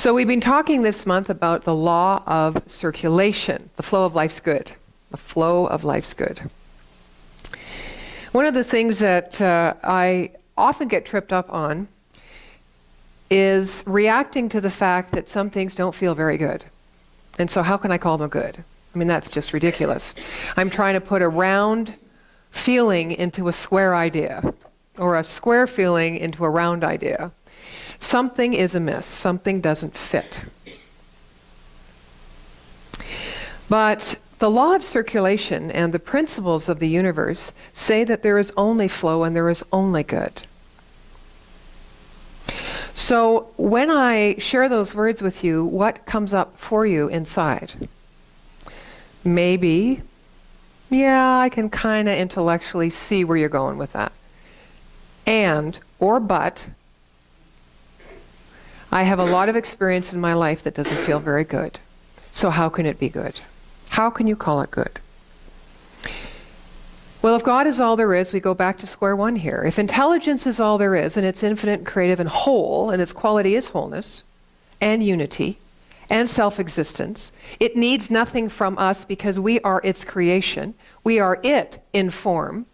So we've been talking this month about the law of circulation, the flow of life's good. The flow of life's good. One of the things that I often get tripped up on is reacting to the fact that some things don't feel very good. And so how can I call them good? I mean, that's just ridiculous. I'm trying to put a round feeling into a square idea, or a square feeling into a round idea. Something is amiss. Something doesn't fit. But the law of circulation and the principles of the universe say that there is only flow and there is only good. So when I share those words with you, what comes up for you inside? Maybe, yeah, I can kind of intellectually see where you're going with that. But, I have a lot of experience in my life that doesn't feel very good. So how can it be good? How can you call it good? Well, if God is all there is, we go back to square one here. If intelligence is all there is, and it's infinite and creative and whole, and its quality is wholeness, and unity, and self-existence, it needs nothing from us because we are its creation. We are it in form.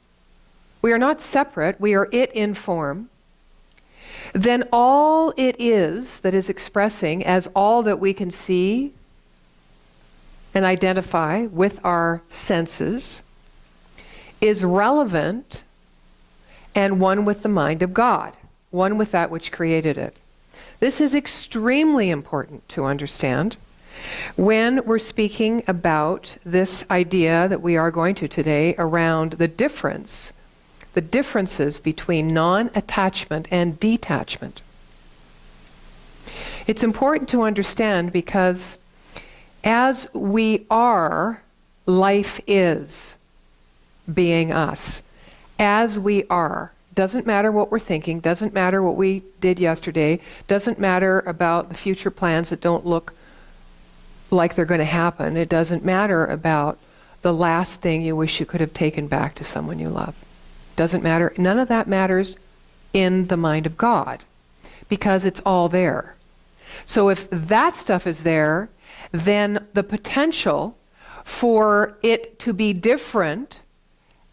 We are not separate. We are it in form. Then all it is that is expressing as all that we can see and identify with our senses is relevant and one with the mind of God, one with that which created it. This is extremely important to understand when we're speaking about this idea that we are going to today around the differences between non-attachment and detachment. It's important to understand because as we are, life is being us. As we are. Doesn't matter what we're thinking, doesn't matter what we did yesterday, doesn't matter about the future plans that don't look like they're going to happen. It doesn't matter about the last thing you wish you could have taken back to someone you love. Doesn't matter. None of that matters in the mind of God because it's all there. So if that stuff is there, then the potential for it to be different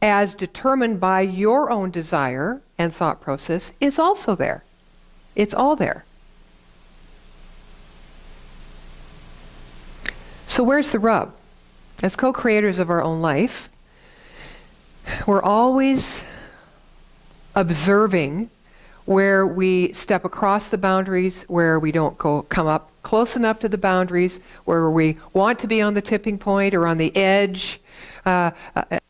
as determined by your own desire and thought process is also there. It's all there. So where's the rub? As co-creators of our own life, we're always observing where we step across the boundaries, where we don't come up close enough to the boundaries, where we want to be on the tipping point or on the edge.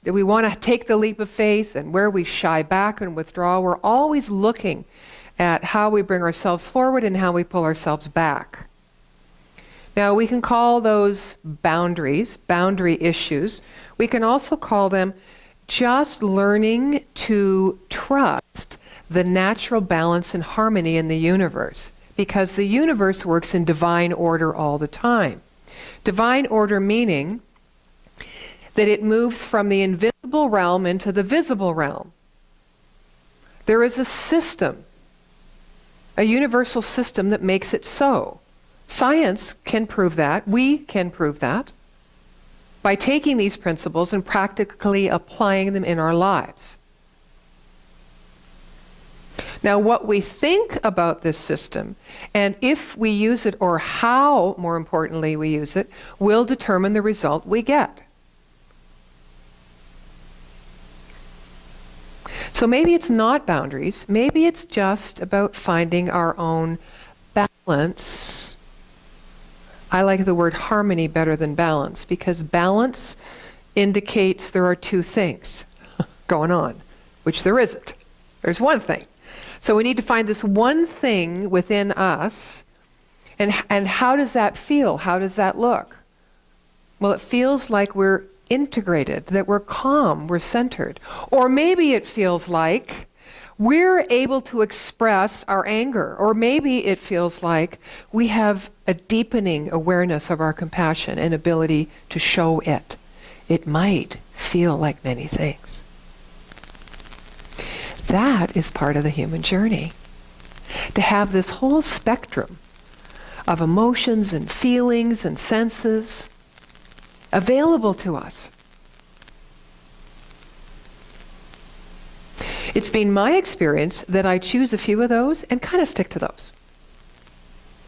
We want to take the leap of faith, and where we shy back and withdraw. We're always looking at how we bring ourselves forward and how we pull ourselves back. Now, we can call those boundaries, boundary issues. We can also call them just learning to trust the natural balance and harmony in the universe, because the universe works in divine order all the time. Divine order meaning that it moves from the invisible realm into the visible realm. There is a system, a universal system that makes it so. Science can prove that. We can prove that by taking these principles and practically applying them in our lives. Now, what we think about this system, and if we use it, or how, more importantly, we use it, will determine the result we get. So maybe it's not boundaries. Maybe it's just about finding our own balance. I like the word harmony better than balance, because balance indicates there are two things going on, which there isn't. There's one thing. So we need to find this one thing within us, and how does that feel? How does that look? Well, it feels like we're integrated, that we're calm, we're centered. Or maybe it feels like we're able to express our anger, or maybe it feels like we have a deepening awareness of our compassion and ability to show it. It might feel like many things. That is part of the human journey. To have this whole spectrum of emotions and feelings and senses available to us. It's been my experience that I choose a few of those and kind of stick to those.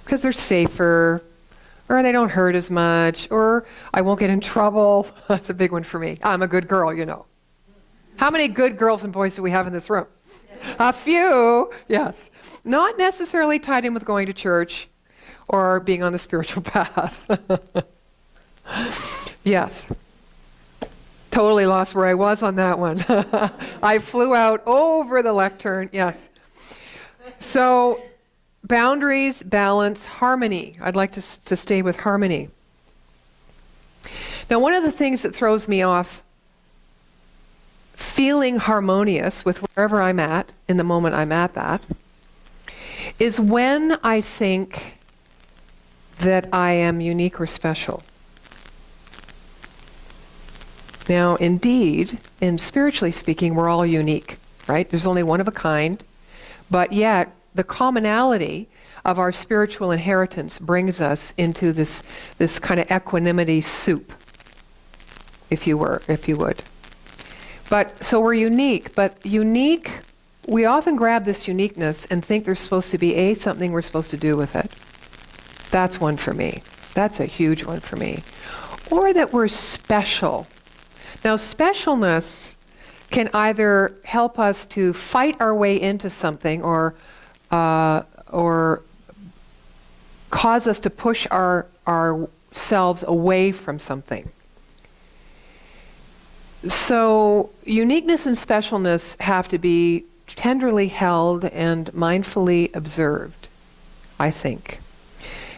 Because they're safer, or they don't hurt as much, or I won't get in trouble. That's a big one for me. I'm a good girl, you know. How many good girls and boys do we have in this room? A few, yes. Not necessarily tied in with going to church or being on the spiritual path. Yes. Totally lost where I was on that one. I flew out over the lectern, yes. So, boundaries, balance, harmony. I'd like to stay with harmony. Now, one of the things that throws me off feeling harmonious with wherever I'm at, in the moment I'm at that, is when I think that I am unique or special. Now, indeed, and spiritually speaking, we're all unique, right? There's only one of a kind, but yet the commonality of our spiritual inheritance brings us into this kind of equanimity soup, if you would. But so we're unique, but unique, we often grab this uniqueness and think there's supposed to be something we're supposed to do with it. That's one for me. That's a huge one for me. Or that we're special. Now, specialness can either help us to fight our way into something or cause us to push ourselves away from something. So uniqueness and specialness have to be tenderly held and mindfully observed, I think.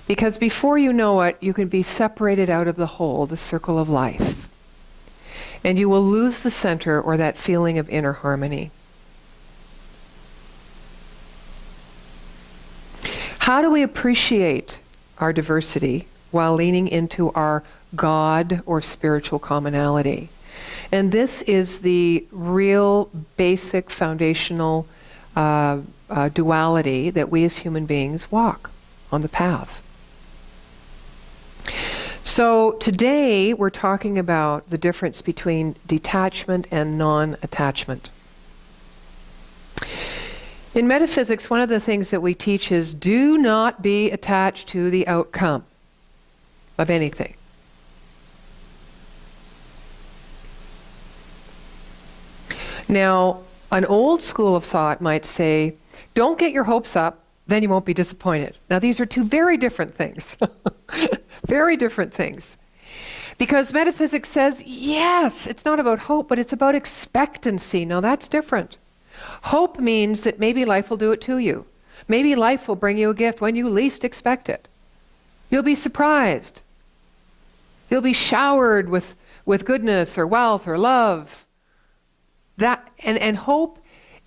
Because before you know it, you can be separated out of the whole, the circle of life. And you will lose the center or that feeling of inner harmony. How do we appreciate our diversity while leaning into our God or spiritual commonality? And this is the real basic foundational duality that we as human beings walk on the path. So today we're talking about the difference between detachment and non-attachment. In metaphysics, one of the things that we teach is do not be attached to the outcome of anything. Now, an old school of thought might say, don't get your hopes up, then you won't be disappointed. Now, these are two very different things. Very different things. Because metaphysics says, yes, it's not about hope, but it's about expectancy. Now, that's different. Hope means that maybe life will do it to you. Maybe life will bring you a gift when you least expect it. You'll be surprised. You'll be showered with goodness or wealth or love. That and hope,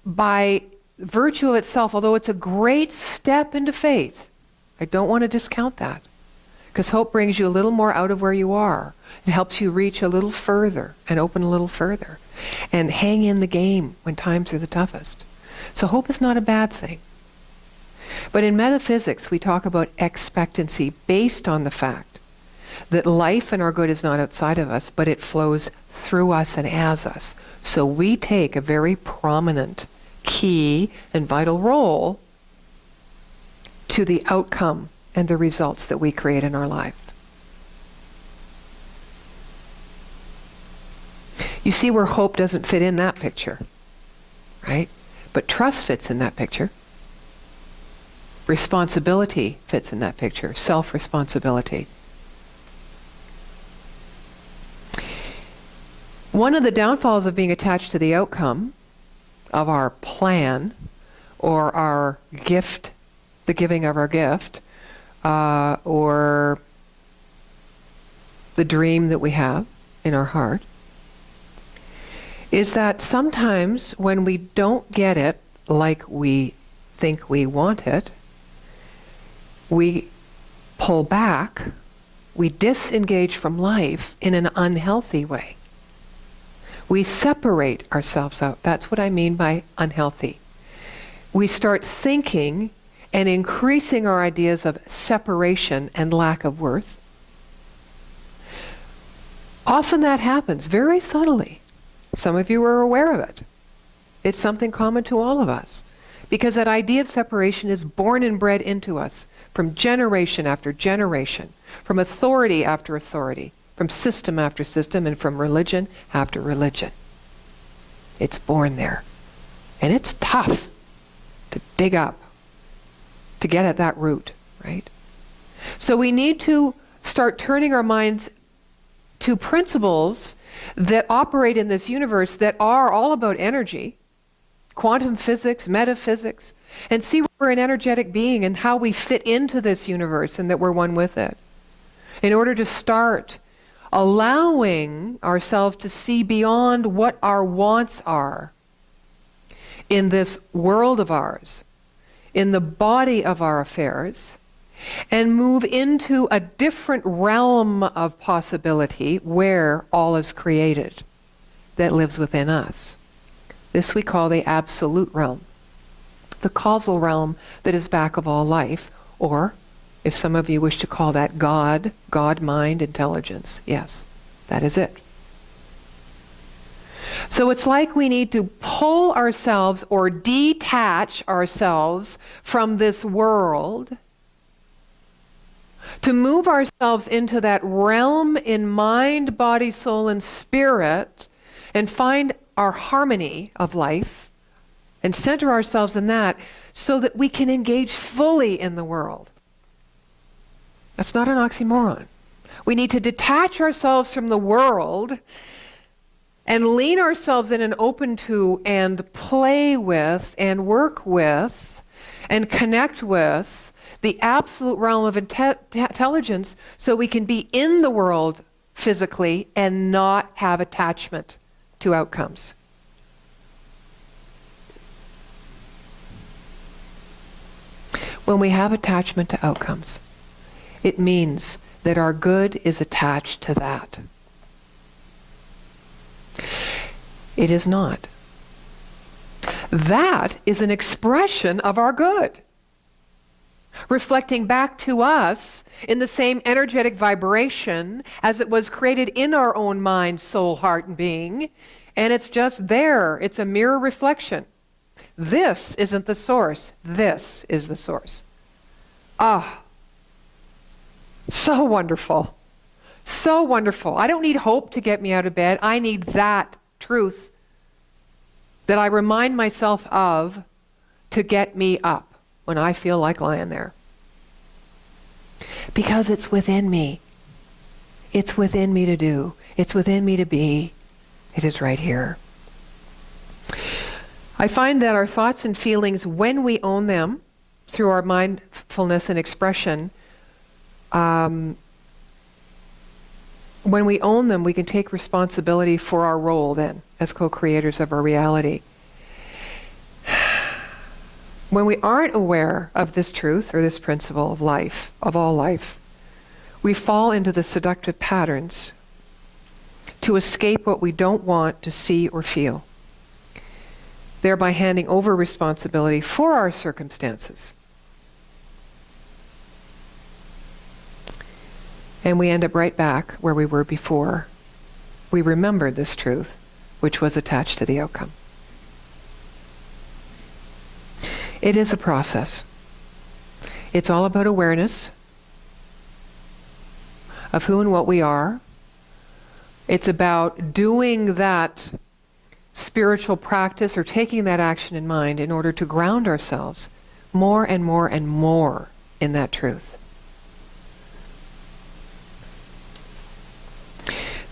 by virtue of itself, although it's a great step into faith, I don't want to discount that. Because hope brings you a little more out of where you are. It helps you reach a little further and open a little further. And hang in the game when times are the toughest. So hope is not a bad thing. But in metaphysics, we talk about expectancy based on the fact that life and our good is not outside of us, but it flows through us and as us. So we take a very prominent, key, and vital role to the outcome and the results that we create in our life. You see where hope doesn't fit in that picture, right? But trust fits in that picture. Responsibility fits in that picture. Self-responsibility. One of the downfalls of being attached to the outcome of our plan or our gift, the giving of our gift, or the dream that we have in our heart, is that sometimes when we don't get it like we think we want it, we pull back, we disengage from life in an unhealthy way. We separate ourselves out. That's what I mean by unhealthy. We start thinking and increasing our ideas of separation and lack of worth. Often that happens very subtly. Some of you are aware of it. It's something common to all of us, because that idea of separation is born and bred into us from generation after generation, from authority after authority, from system after system, and from religion after religion. It's born there. And it's tough to dig up, to get at that root, right? So we need to start turning our minds to principles that operate in this universe that are all about energy, quantum physics, metaphysics, and see we're an energetic being and how we fit into this universe and that we're one with it. In order to start allowing ourselves to see beyond what our wants are in this world of ours, in the body of our affairs, and move into a different realm of possibility where all is created that lives within us. This we call the absolute realm, the causal realm that is back of all life, or if some of you wish to call that God, God, mind, intelligence. Yes, that is it. So it's like we need to pull ourselves or detach ourselves from this world to move ourselves into that realm in mind, body, soul, and spirit, and find our harmony of life and center ourselves in that so that we can engage fully in the world. That's not an oxymoron. We need to detach ourselves from the world and lean ourselves in and open to and play with and work with and connect with the absolute realm of intelligence so we can be in the world physically and not have attachment to outcomes. When we have attachment to outcomes, it means that our good is attached to that. It is not. That is an expression of our good, reflecting back to us in the same energetic vibration as it was created in our own mind, soul, heart, and being, and it's just there. It's a mirror reflection. This isn't the source. This is the source. Ah, so wonderful. So wonderful. I don't need hope to get me out of bed. I need that truth that I remind myself of to get me up when I feel like lying there. Because it's within me. It's within me to do. It's within me to be. It is right here. I find that our thoughts and feelings, when we own them through our mindfulness and expression, when we own them, we can take responsibility for our role then as co-creators of our reality. When we aren't aware of this truth or this principle of life, of all life, we fall into the seductive patterns to escape what we don't want to see or feel, thereby handing over responsibility for our circumstances. And we end up right back where we were before we remembered this truth, which was attached to the outcome. It is a process. It's all about awareness of who and what we are. It's about doing that spiritual practice or taking that action in mind in order to ground ourselves more and more and more in that truth.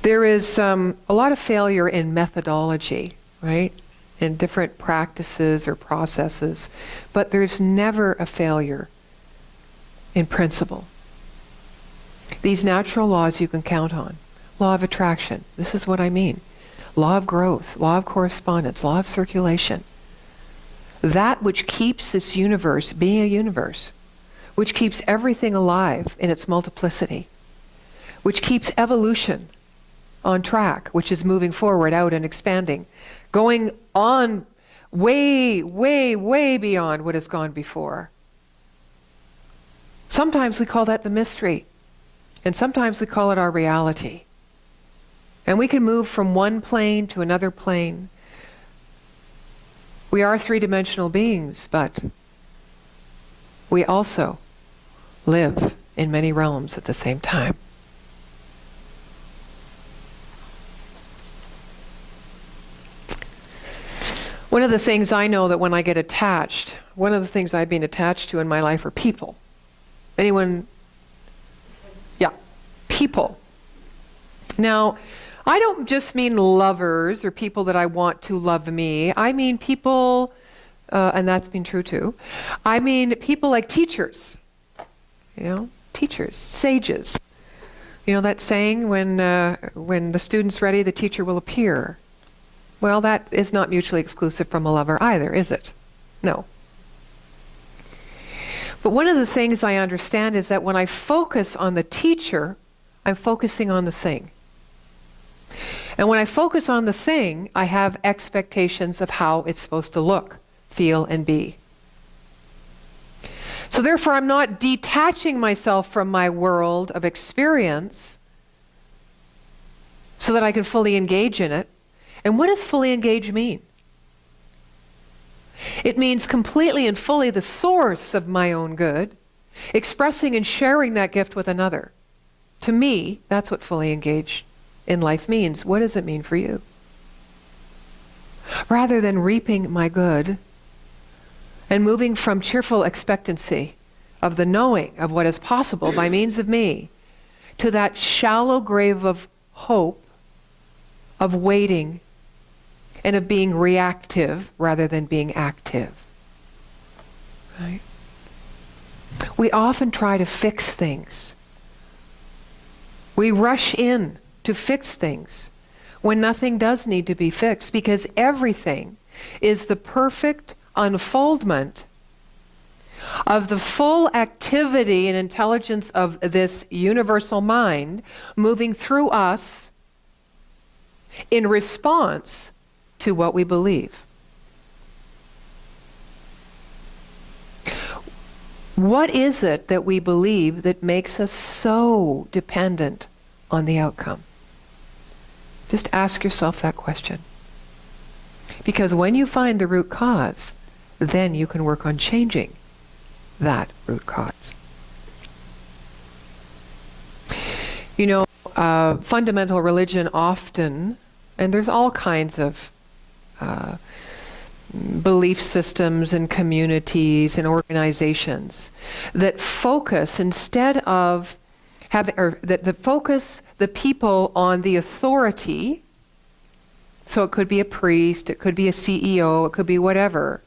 There is a lot of failure in methodology, right? In different practices or processes, but there's never a failure in principle. These natural laws you can count on. Law of attraction, this is what I mean. Law of growth, law of correspondence, law of circulation. That which keeps this universe being a universe, which keeps everything alive in its multiplicity, which keeps evolution on track, which is moving forward, out and expanding, going on way, way, way beyond what has gone before. Sometimes we call that the mystery, and sometimes we call it our reality. And we can move from one plane to another plane. We are three-dimensional beings, but we also live in many realms at the same time. One of the things I know that when I get attached, one of the things I've been attached to in my life are people. Anyone? Yeah, people. Now, I don't just mean lovers or people that I want to love me. I mean people, and that's been true too. I mean people like teachers. Teachers, sages. You know that saying, when the student's ready, the teacher will appear. Well, that is not mutually exclusive from a lover either, is it? No. But one of the things I understand is that when I focus on the teacher, I'm focusing on the thing. And when I focus on the thing, I have expectations of how it's supposed to look, feel, and be. So therefore, I'm not detaching myself from my world of experience so that I can fully engage in it. And what does fully engage mean? It means completely and fully the source of my own good, expressing and sharing that gift with another. To me, that's what fully engaged in life means. What does it mean for you? Rather than reaping my good and moving from cheerful expectancy of the knowing of what is possible by means of me to that shallow grave of hope, of waiting, and of being reactive rather than being active. Right? We often try to fix things. We rush in to fix things when nothing does need to be fixed, because everything is the perfect unfoldment of the full activity and intelligence of this universal mind moving through us in response to what we believe. What is it that we believe that makes us so dependent on the outcome? Just ask yourself that question. Because when you find the root cause, then you can work on changing that root cause. Fundamental religion often, and there's all kinds of belief systems and communities and organizations that focus, instead of having, or that focus the people on the authority. So it could be a priest, it could be a CEO, it could be whatever.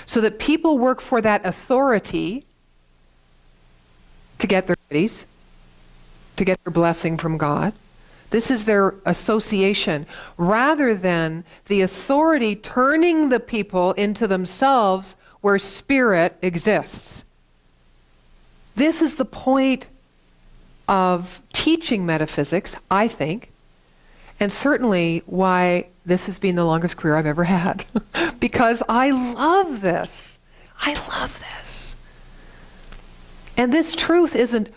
So that people work for that authority to get their goodies, to get their blessing from God. This is their association, rather than the authority turning the people into themselves where spirit exists. This is the point of teaching metaphysics, I think, and certainly why this has been the longest career I've ever had. Because I love this. I love this. And this truth isn't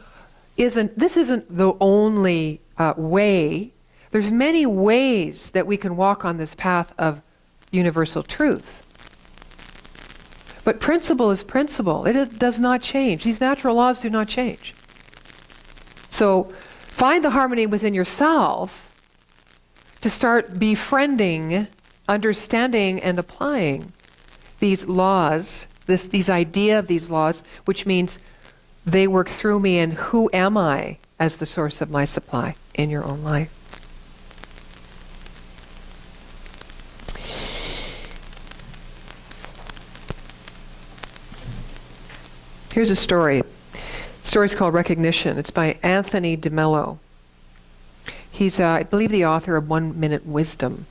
the only way. There's many ways that we can walk on this path of universal truth. But principle is principle. It does not change. These natural laws do not change. So find the harmony within yourself to start befriending, understanding, and applying these laws, these idea of these laws, which means they work through me, and who am I as the source of my supply in your own life. Here's a story. The story's called Recognition. It's by Anthony DeMello. He's, I believe, the author of 1 Minute Wisdom.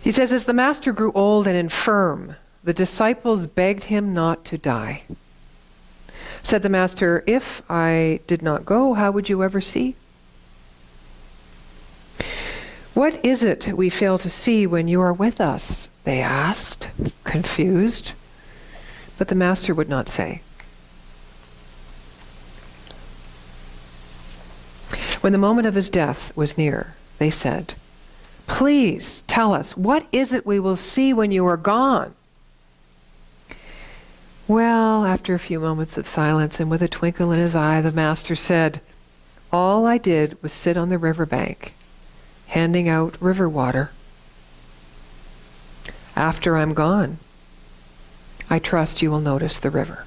He says, as the master grew old and infirm, the disciples begged him not to die. Said the master, if I did not go, how would you ever see? What is it we fail to see when you are with us? They asked, confused. But the master would not say. When the moment of his death was near, they said, "Please tell us, what is it we will see when you are gone?" Well, after a few moments of silence and with a twinkle in his eye, the master said, "All I did was sit on the riverbank, handing out river water. After I'm gone, I trust you will notice the river."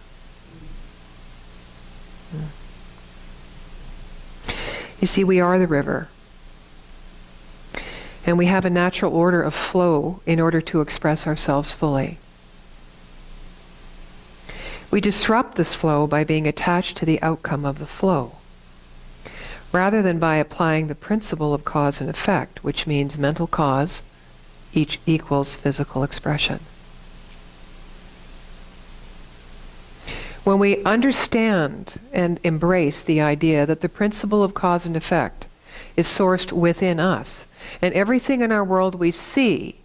You see, we are the river. And we have a natural order of flow in order to express ourselves fully. We disrupt this flow by being attached to the outcome of the flow, rather than by applying the principle of cause and effect, which means mental cause each equals physical expression. When we understand and embrace the idea that the principle of cause and effect is sourced within us, and everything in our world we see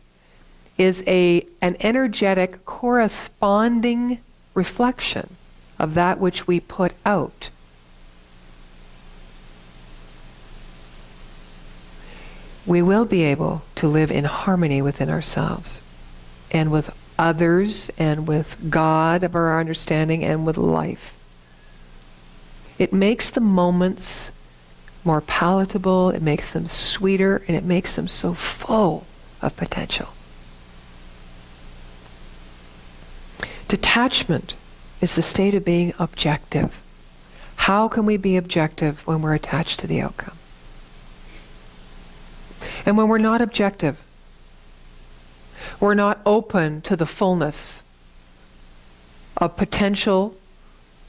is an energetic corresponding reflection of that which we put out, we will be able to live in harmony within ourselves and with others and with God of our understanding and with life. It makes the moments more palatable, it makes them sweeter, and it makes them so full of potential. Detachment is the state of being objective. How can we be objective when we're attached to the outcome? And when we're not objective, we're not open to the fullness of potential.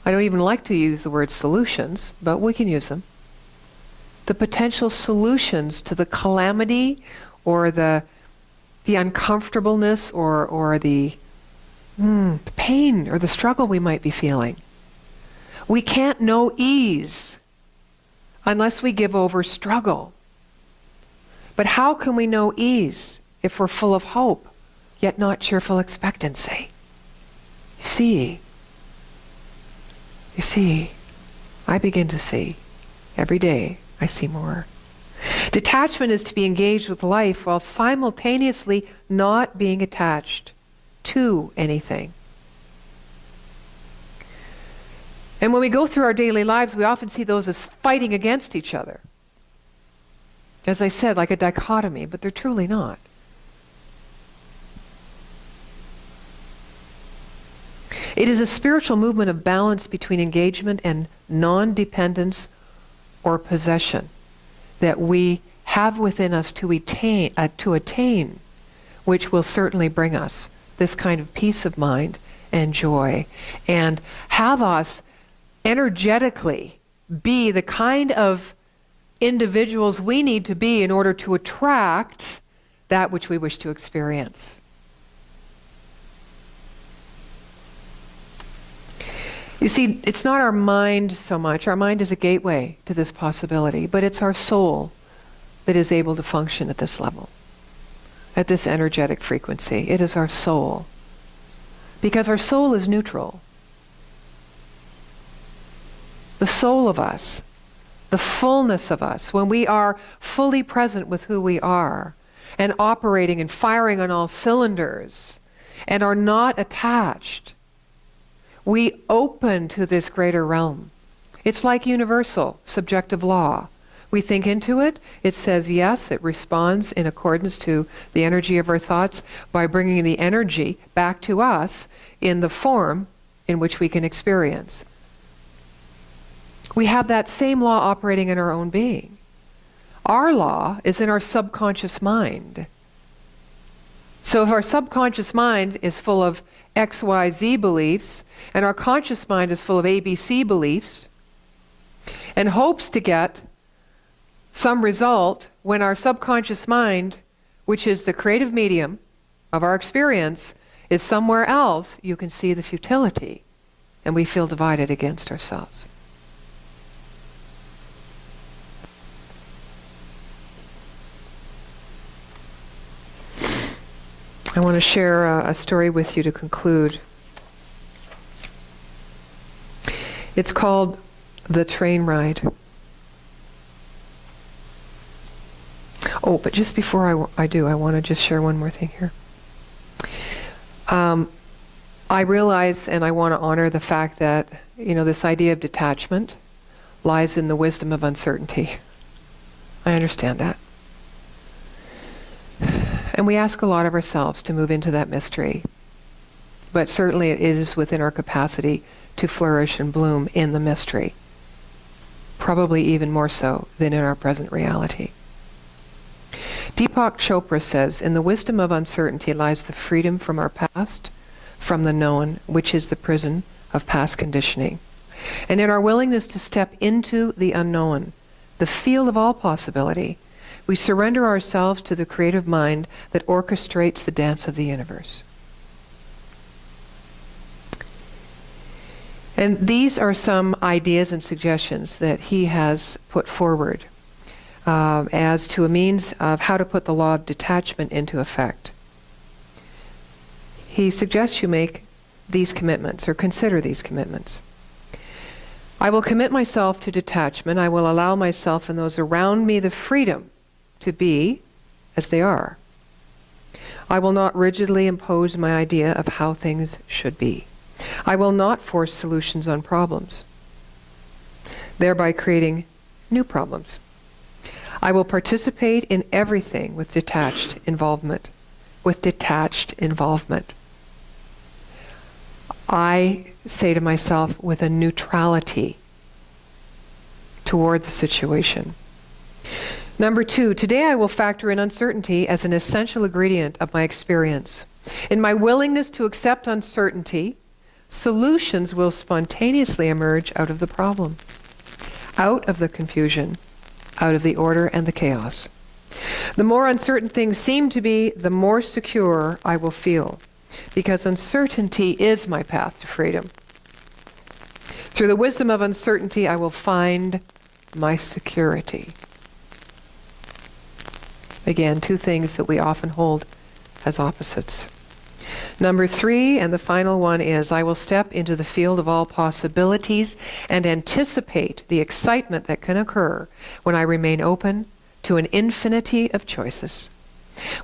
I don't even like to use the word solutions, but we can use them. The potential solutions to the calamity or the uncomfortableness or the pain or the struggle we might be feeling. We can't know ease unless we give over struggle. But how can we know ease if we're full of hope, yet not cheerful expectancy? You see, I begin to see. Every day I see more. Detachment is to be engaged with life while simultaneously not being attached to anything. And when we go through our daily lives, we often see those as fighting against each other. As I said, like a dichotomy, but they're truly not. It is a spiritual movement of balance between engagement and non-dependence or possession that we have within us to attain, which will certainly bring us this kind of peace of mind and joy, and have us energetically be the kind of individuals we need to be in order to attract that which we wish to experience. You see, it's not our mind so much. Our mind is a gateway to this possibility, but it's our soul that is able to function at this level, at this energetic frequency. It is our soul. Because our soul is neutral. The soul of us, the fullness of us, when we are fully present with who we are and operating and firing on all cylinders and are not attached, we open to this greater realm. It's like universal subjective law. We think into it, it says yes, it responds in accordance to the energy of our thoughts by bringing the energy back to us in the form in which we can experience. We have that same law operating in our own being. Our law is in our subconscious mind. So if our subconscious mind is full of XYZ beliefs, and our conscious mind is full of ABC beliefs, and hopes to get some result when our subconscious mind, which is the creative medium of our experience, is somewhere else, you can see the futility, and we feel divided against ourselves. I want to share a story with you to conclude. It's called The Train Ride. Oh, but just before I do, I want to just share one more thing here. I realize and I want to honor the fact that, this idea of detachment lies in the wisdom of uncertainty. I understand that. And we ask a lot of ourselves to move into that mystery. But certainly it is within our capacity to flourish and bloom in the mystery. Probably even more so than in our present reality. Deepak Chopra says, in the wisdom of uncertainty lies the freedom from our past, from the known, which is the prison of past conditioning. And in our willingness to step into the unknown, the field of all possibility, we surrender ourselves to the creative mind that orchestrates the dance of the universe. And these are some ideas and suggestions that he has put forward as to a means of how to put the law of detachment into effect. He suggests you make these commitments, or consider these commitments. I will commit myself to detachment. I will allow myself and those around me the freedom to be as they are. I will not rigidly impose my idea of how things should be. I will not force solutions on problems, thereby creating new problems. I will participate in everything with detached involvement. I say to myself with a neutrality toward the situation. Number 2, today I will factor in uncertainty as an essential ingredient of my experience. In my willingness to accept uncertainty, solutions will spontaneously emerge out of the problem, out of the confusion, out of the order and the chaos. The more uncertain things seem to be, the more secure I will feel, because uncertainty is my path to freedom. Through the wisdom of uncertainty, I will find my security. Again, two things that we often hold as opposites. Number 3, and the final one is, I will step into the field of all possibilities and anticipate the excitement that can occur when I remain open to an infinity of choices.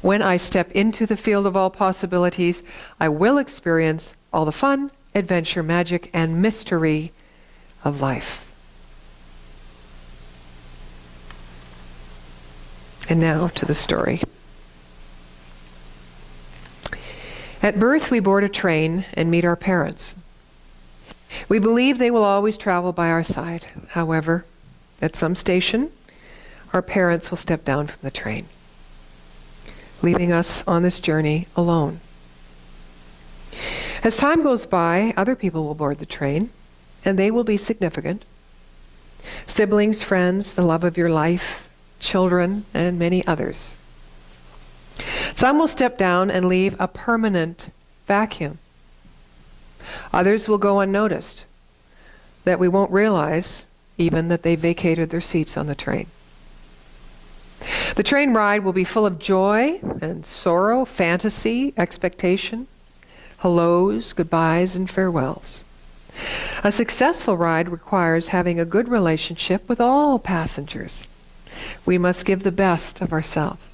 When I step into the field of all possibilities, I will experience all the fun, adventure, magic, and mystery of life. And now to the story. At birth, we board a train and meet our parents. We believe they will always travel by our side. However, at some station, our parents will step down from the train, leaving us on this journey alone. As time goes by, other people will board the train, and they will be significant. Siblings, friends, the love of your life, children, and many others. Some will step down and leave a permanent vacuum. Others will go unnoticed, that we won't realize even that they vacated their seats on the train. The train ride will be full of joy and sorrow, fantasy, expectation, hellos, goodbyes, and farewells. A successful ride requires having a good relationship with all passengers. We must give the best of ourselves.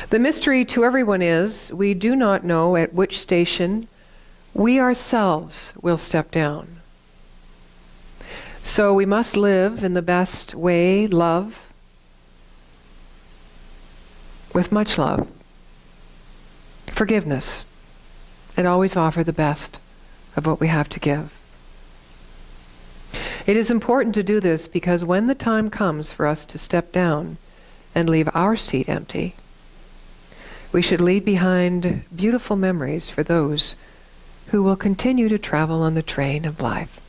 The mystery to everyone is, we do not know at which station we ourselves will step down. So we must live in the best way, love, with much love, forgiveness, and always offer the best of what we have to give. It is important to do this because when the time comes for us to step down and leave our seat empty, we should leave behind beautiful memories for those who will continue to travel on the train of life.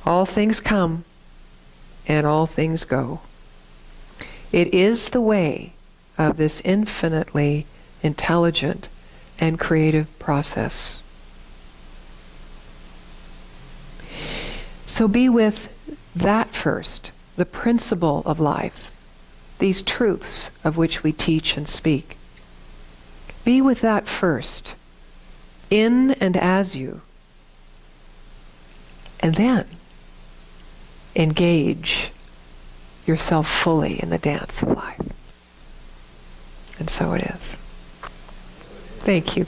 All things come and all things go. It is the way of this infinitely intelligent and creative process. So be with that first, the principle of life, these truths of which we teach and speak. Be with that first, in and as you, and then engage yourself fully in the dance of life. And so it is. Thank you.